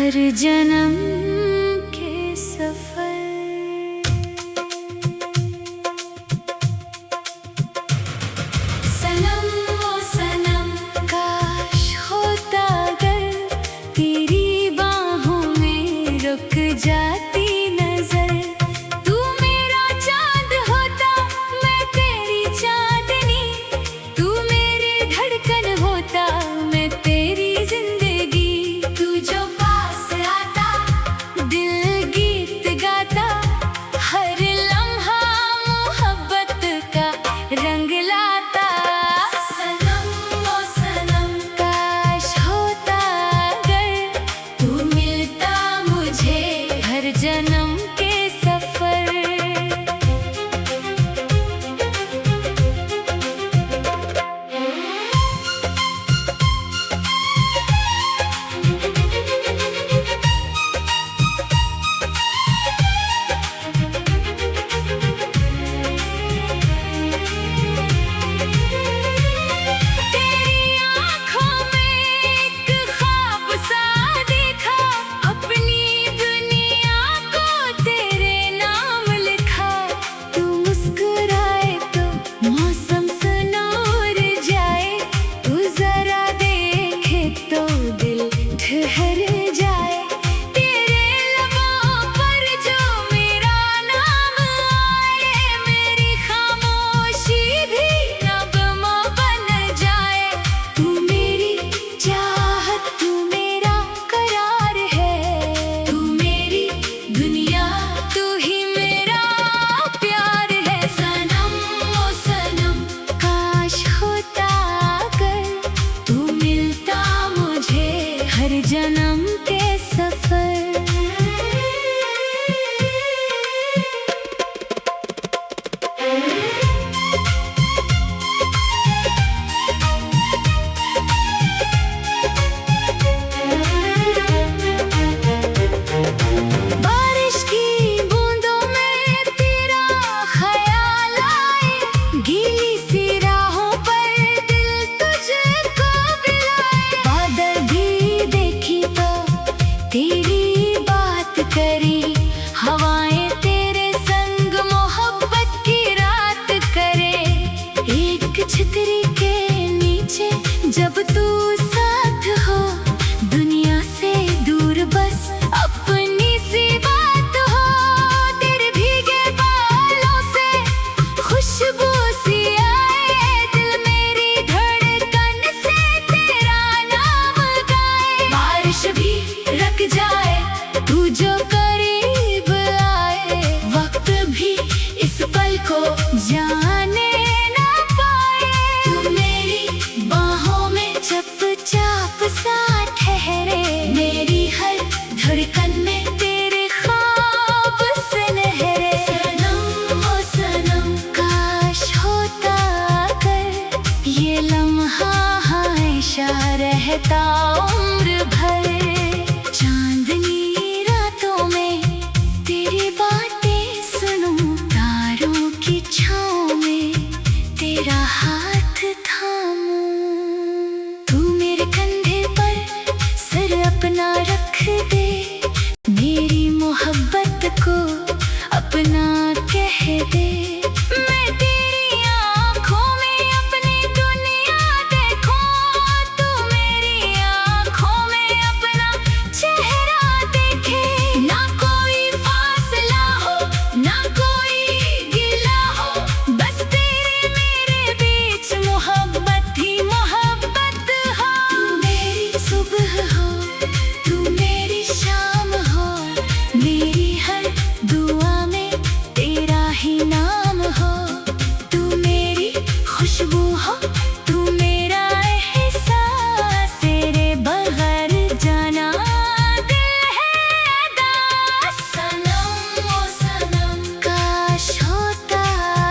हर जन्म के सफर। सनम ओ सनम, काश होता अगर तेरी बाहों में रुक जाती नजर। तू मेरा चांद होता, मैं तेरी चांदनी। तू मेरी धड़कन होता, मैं तेरी जिंदगी। तू जो पास आता, दिल गीत गाता। हर लम्हा मोहब्बत का रंग लाता। सनम ओ सनम, काश होता अगर तू मिलता मुझे हर जन्म के सफर। ठहर जाए तेरे लबों पर जो मेरा नाम आए। मेरी खामोशी भी नगमा बन जाए। तू मेरी चाहत, तू मेरा करार है। तू मेरी दुनिया, तू ही मेरा प्यार है। सनम ओ सनम, काश होता अगर तू मिलता मुझे हर जन्म के सफर। बारिश की बूंदों में तेरा ख्याल आए। गीली सी राहों पर दिल तुझको बुलाए। बादल भी देखी तो तेरी बात करी। हवाएं तेरे संग मोहब्बत की रात करे। एक छतरी के नीचे जब तू साथ हो, दुनिया से दूर बस अपनी सी बात हो। तेरे भीगे बालों से खुशबू सी आए। दिल मेरी धड़कन से तेरा नाम गाए। बारिश भी रुक जाए, तू जो करीब आए। वक्त भी इस पल को जाने ना पाए। तू मेरी बाहों में चुपचाप सा ठहरे। मेरी हर धड़कन में तेरे ख्वाब से लहरे। सनम ओ सनम, काश होता अगर ये लम्हा हमेशा रहता उम्र भर। चांदनी रातों में तेरी बातें सुनूं, तारों की छाँव में तेरा हाथ थामूं। तू मेरे कंधे पर सर अपना रख दे। मेरी मोहब्बत को अपना कह दे। मैं तेरी आँखों में अपनी दुनिया देखूं। तू मेरी आँखों में अपना चेहरा देखे। ना कोई फासला हो, ना कोई गिला हो। बस तेरे मेरे बीच मोहब्बत ही मोहब्बत हो। तू मेरी सुबह हो, तू मेरी शाम हो। मेरी हर दुआ में तेरा ही नाम हो। तू मेरी खुशबू हो, तू मेरा एहसास। तेरे बगैर जाना दिल है अदा। सनम ओ सनम, काश होता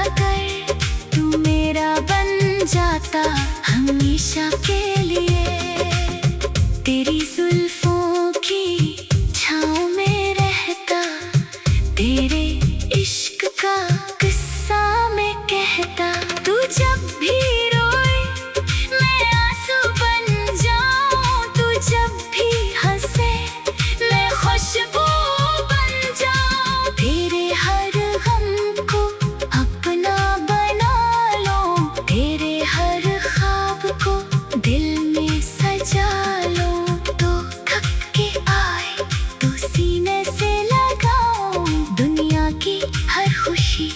अगर तू मेरा बन जाता हमेशा के लिए। तेरी जुल्फों की छाँव में रहता। तेरे इश्क का किस्सा मैं कहता। तू जब भी रो भी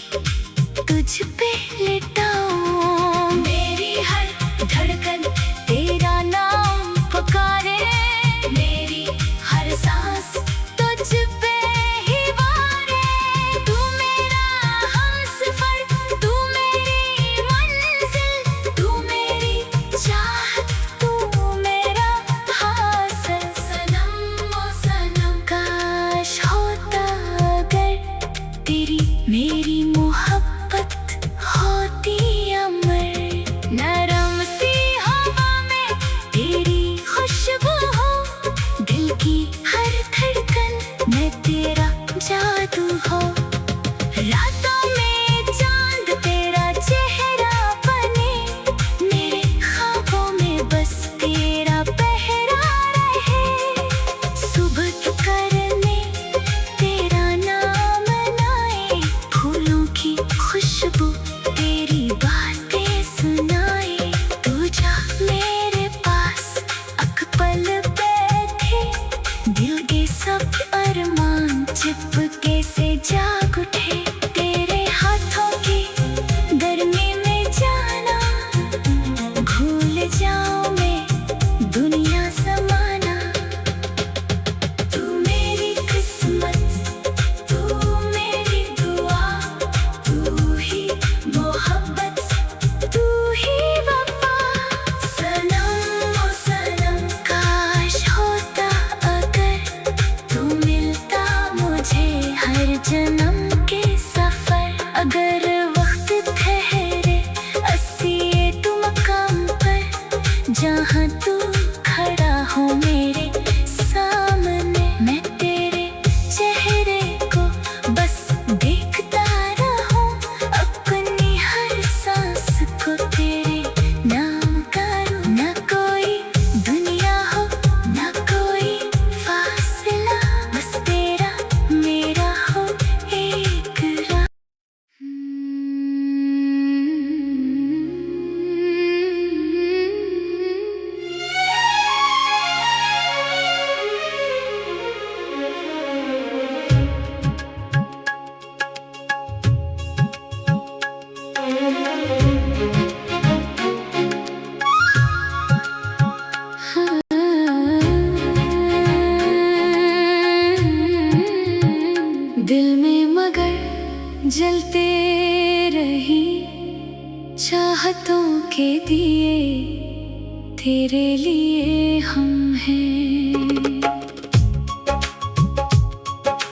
तुझ पे लिटाऊं। मेरी हर धड़कन तेरा नाम पुकारे, मेरी हर सांस तुझ पे ही वारे। तू मेरा हमसफर, तू मेरी मंजिल, तू मेरी चाहत, तू मेरा हासिल। सनम ओ सनम, काश होता अगर तेरी मेरी मोहब्बत होती अमर। नरम सी हवा में तेरी खुशबू हो, दिल की हर धड़कन में तेरा जादू हो। रातों में चांद तेरा चेहरा बने, मेरे ख्वाबों में बस तेरा पहरा रहे। सुबह करने तेरा नाम लाए, फूलों की खुशबू तेरी बातें सुनाए। तू जा मेरे पास अकबल बैठे, दिल के सब अरमान चिपके से जाग उठे। तेरे हाथों की गर्मी में जाना, भूल जाऊं मैं दुनिया समाना। तू मेरी किस्मत, तू मेरी दुआ, तू ही मोहब्बत, तू ही वफा। सनम ओ सनम, काश होता अगर तू मिलता मुझे हर जन्म के सफर। अगर वक्त ठहरे असीए तू मकाम पर, जहाँ तू खड़ा हो मेरे सामने, मैं तेरे चेहरे को बस देखता रहूं। अपनी हर सांस को तेरे नाम करूं। न कोई दुनिया हो, न कोई फासला, बस तेरा मेरा हो एक राह। दिल में मगर जलते रही चाहतों के दिए, तेरे लिए हम हैं।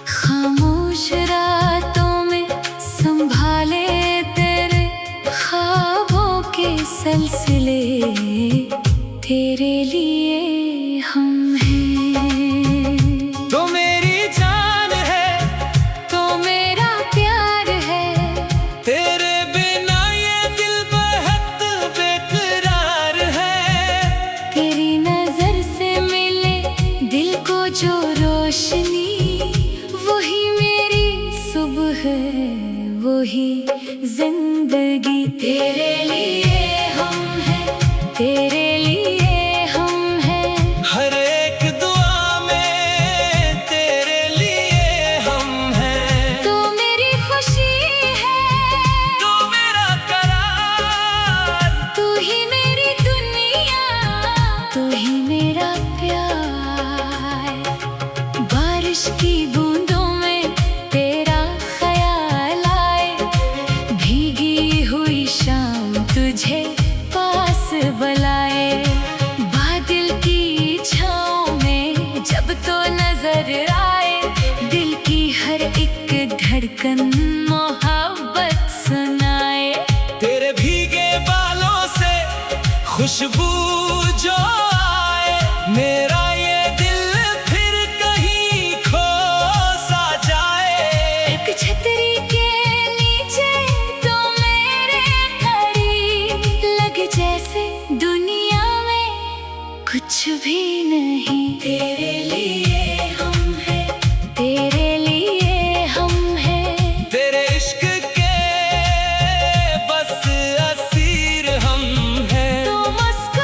खामोश रातों में संभाले तेरे ख्वाबों के सिलसिले, तेरे लिए हम हैं। तो मेरी जान है, तो मेरा प्यार है, तेरे बिना ये दिल बेहद बेकरार है। तेरी नजर से मिले दिल को जो रोशनी, वही मेरी सुबह है, वही जिंदगी। तेरे लिए हम हैं, तेरे लिए हम हैं। हर एक दुआ में तेरे लिए हम हैं। तो मेरी खुशी है, तू मेरा करार, तू ही मेरी दुनिया, तू ही मेरा प्यार। बारिश की बूंदों में तेरा ख्याल आए, भीगी हुई शाम तुझे पास बुलाए। बादल की छाँव में जब तो नजर आए, दिल की हर एक धड़कन मोहब्बत सुनाए। तेरे भीगे बालों से खुशबू जो आए, मेरा ये दिल फिर कहीं खो सा जाए। एक छतरी के नीचे तो मेरे करीब लगे, जैसे दुनिया में कुछ भी नहीं। तेरे लिए हम हैं, तेरे लिए हम हैं। तेरे इश्क के बस असीर हम हैं। तो मुस्कुरा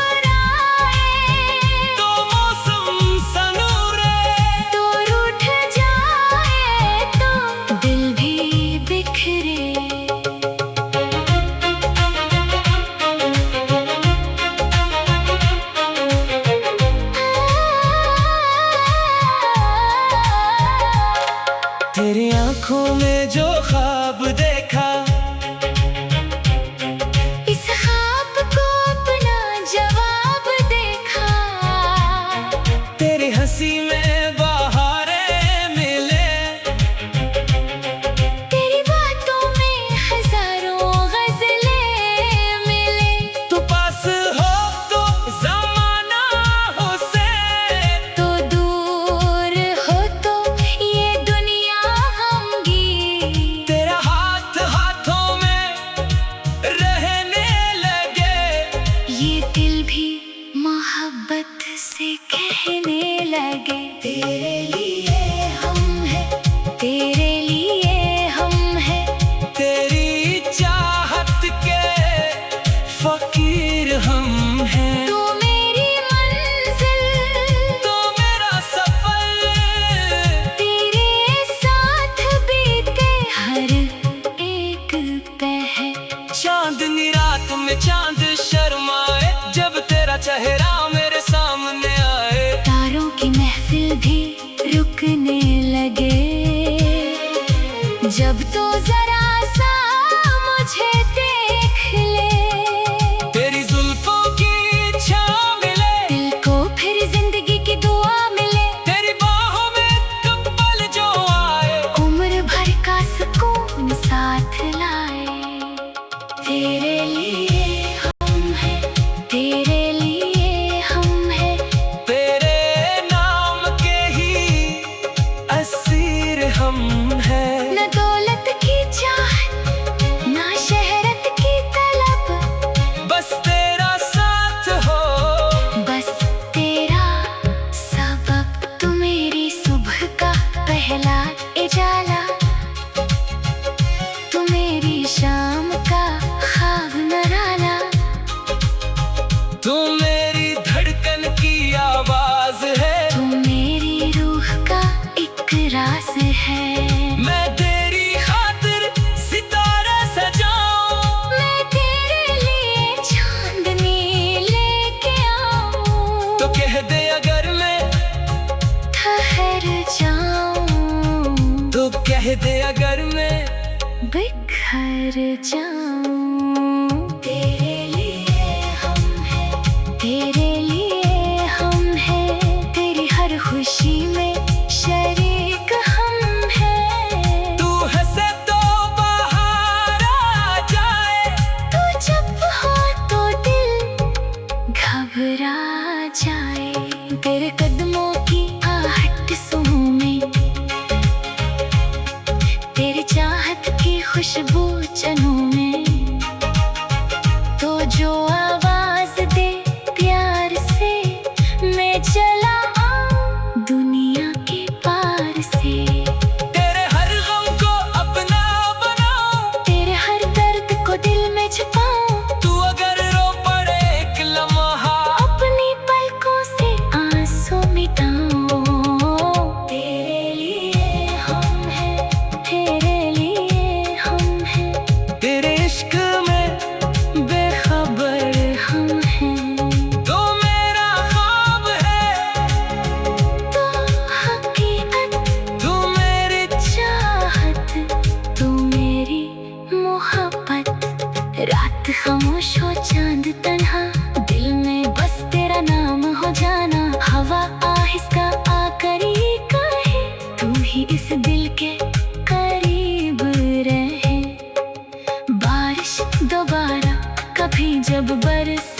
में चांद शर्माए, जब तेरा चेहरा मेरे सामने आए। तारों की महफिल भी रुकने लगे, जब तो जरा सा मुझे देख ले। तेरी जुल्फों की छाँव मिले, दिल को फिर जिंदगी की दुआ मिले। तेरी बाहों में कब पल जो आए, उम्र भर का सुकून साथ लाए। तेरे लिए हम हैं, तेरे लिए हम हैं, तेरे नाम के ही असीर हम हैं। न दौलत की चाहत ना शहरत की तलब, बस तेरा साथ हो, बस तेरा सबब। तू मेरी सुबह का पहला उजाला, तू मेरी शाम का ख्वाब नराला। तू मेरी धड़कन की आवाज है, तू मेरी रूह का एक राज है। मैं तेरी खातिर सितारे सजाऊं, मैं तेरे लिए चांदनी लेके आऊं। तो कह दे अगर मैं, ठहर जाऊं, तो कह दे अगर मैं बिखर जाऊं। तेरे लिए हम हैं, तेरे लिए हम हैं, तेरी हर खुशी में शरीक हम हैं। तू हंसे तो बाहर आ जाए, तू जब हो तो दिल घबरा जाए। तेरे कदमों की आहट सूंघे, तेरी चाहत की खुशबू चनों में, तो जो आवाज दे प्यार से, मैं चला आऊं दुनिया के पार से। तेरे हर गम को अपना बनाऊं, तेरे हर दर्द को दिल में छुपाऊं। तू अगर रो पड़े एक लम्हा, अपनी पलकों से आंसू मिटाऊं। तेरे लिए हम हैं, तेरे लिए हम हैं, तेरे इश्क में बेखबर हम हैं। तो मेरा ख्वाब है, तो हकीकत, तू मेरी चाहत, तू मेरी मोहब्बत। रात खामोश हो चांद तन्हा, दिल में बस तेरा नाम हो जाना। हवा आहिस्ता आकर ये कहे, तू ही इस दिल के करीब रहे। बारिश दोबारा कभी जब बरसे,